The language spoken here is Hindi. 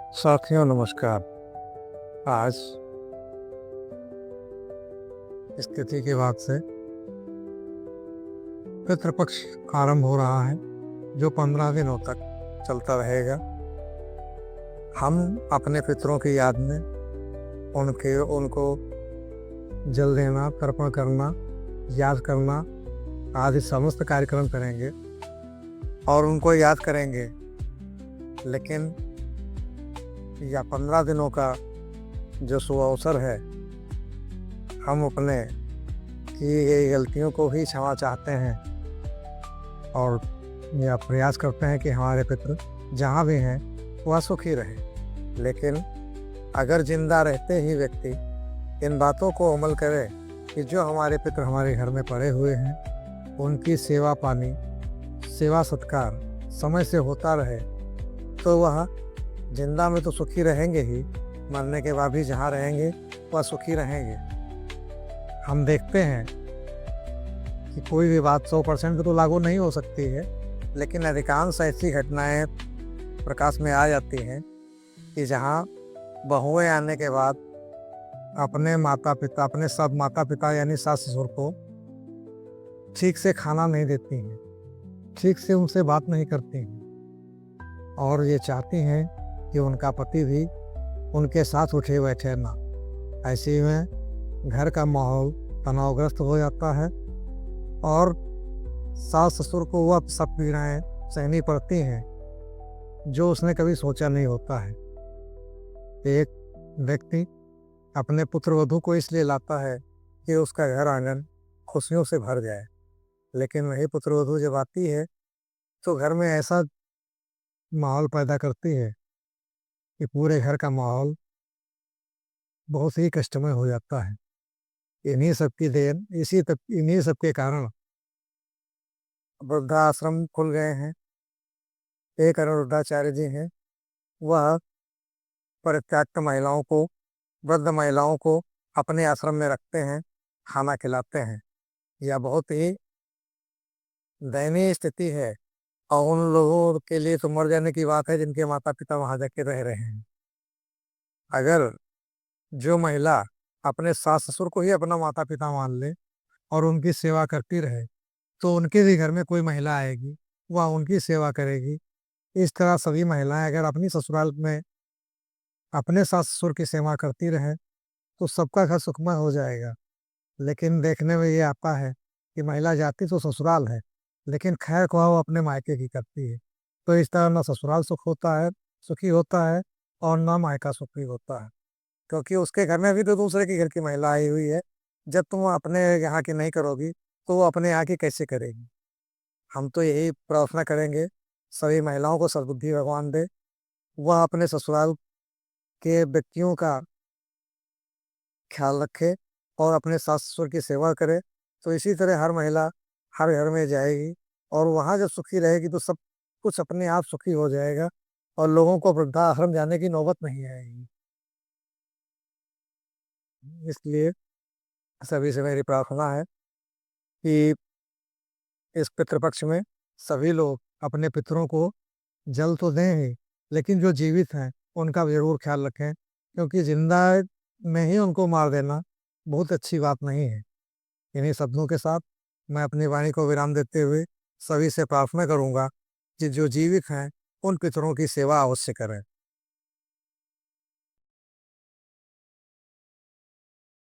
साथियों नमस्कार। आज इस तिथि के बाद से पितृपक्ष आरंभ हो रहा है जो 15 दिनों तक चलता रहेगा। हम अपने पितरों की याद में उनको जल देना, तर्पण करना, याद करना आदि समस्त कार्यक्रम करेंगे और उनको याद करेंगे। लेकिन यह 15 दिनों का जो शुभ अवसर है, हम अपने की गई गलतियों को ही क्षमा चाहते हैं और यह प्रयास करते हैं कि हमारे पितृ जहाँ भी हैं वह सुखी रहे। लेकिन अगर जिंदा रहते ही व्यक्ति इन बातों को अमल करे कि जो हमारे पितृ हमारे घर में पड़े हुए हैं उनकी सेवा पानी, सेवा सत्कार समय से होता रहे, तो वह जिंदा में तो सुखी रहेंगे ही, मरने के बाद भी जहाँ रहेंगे वह सुखी रहेंगे। हम देखते हैं कि कोई भी बात 100% तो लागू नहीं हो सकती है, लेकिन अधिकांश ऐसी घटनाएं प्रकाश में आ जाती हैं कि जहाँ बहुएं आने के बाद अपने सब माता पिता यानी सास ससुर को ठीक से खाना नहीं देती हैं, ठीक से उनसे बात नहीं करती हैं और ये चाहती हैं कि उनका पति भी उनके साथ उठे बैठे ना। ऐसे में घर का माहौल तनावग्रस्त हो जाता है और सास ससुर को वह सब पीड़ाएं सहनी पड़ती हैं जो उसने कभी सोचा नहीं होता है। एक व्यक्ति अपने पुत्र वधू को इसलिए लाता है कि उसका घर आंगन खुशियों से भर जाए, लेकिन वही पुत्र वधू जब आती है तो घर में ऐसा माहौल पैदा करती है कि पूरे घर का माहौल बहुत ही कष्टमय हो जाता है। इन्हीं सब की देन इन्हीं सब के कारण वृद्धाश्रम खुल गए हैं। एक अरुणाचार्य जी हैं, वह परित्यक्त महिलाओं को, वृद्ध महिलाओं को अपने आश्रम में रखते हैं, खाना खिलाते हैं। यह बहुत ही दयनीय स्थिति है और उन लोगों के लिए तो मर जाने की बात है जिनके माता पिता वहां जाके रह रहे हैं। अगर जो महिला अपने सास ससुर को ही अपना माता पिता मान ले और उनकी सेवा करती रहे, तो उनके भी घर में कोई महिला आएगी, वह उनकी सेवा करेगी। इस तरह सभी महिलाएं अगर अपनी ससुराल में अपने सास ससुर की सेवा करती रहे तो सबका घर सुखमय हो जाएगा। लेकिन देखने में ये आता है कि महिला जाती तो ससुराल है, लेकिन खैर को वो अपने मायके की करती है। तो इस तरह ना ससुराल सुखी होता है और ना मायका सुखी होता है, क्योंकि उसके घर में भी तो दूसरे के घर की महिला आई हुई है। जब तुम अपने यहाँ की नहीं करोगी तो वो अपने यहाँ की कैसे करेगी। हम तो यही प्रार्थना करेंगे सभी महिलाओं को सद्बुद्धि भगवान दे, वह अपने ससुराल के व्यक्तियों का ख्याल रखे और अपने सास ससुर की सेवा करे। तो इसी तरह हर महिला हर घर में जाएगी और वहाँ जब सुखी रहेगी तो सब कुछ अपने आप सुखी हो जाएगा और लोगों को वृद्धाश्रम जाने की नौबत नहीं आएगी। इसलिए सभी से मेरी प्रार्थना है कि इस पितृपक्ष में सभी लोग अपने पितरों को जल तो दें ही, लेकिन जो जीवित हैं उनका जरूर ख्याल रखें, क्योंकि जिंदा में ही उनको मार देना बहुत अच्छी बात नहीं है। इन्हीं शब्दों के साथ मैं अपनी वाणी को विराम देते हुए सभी से प्रार्थना करूंगा कि जो जीवित हैं उन पितरों की सेवा अवश्य करें।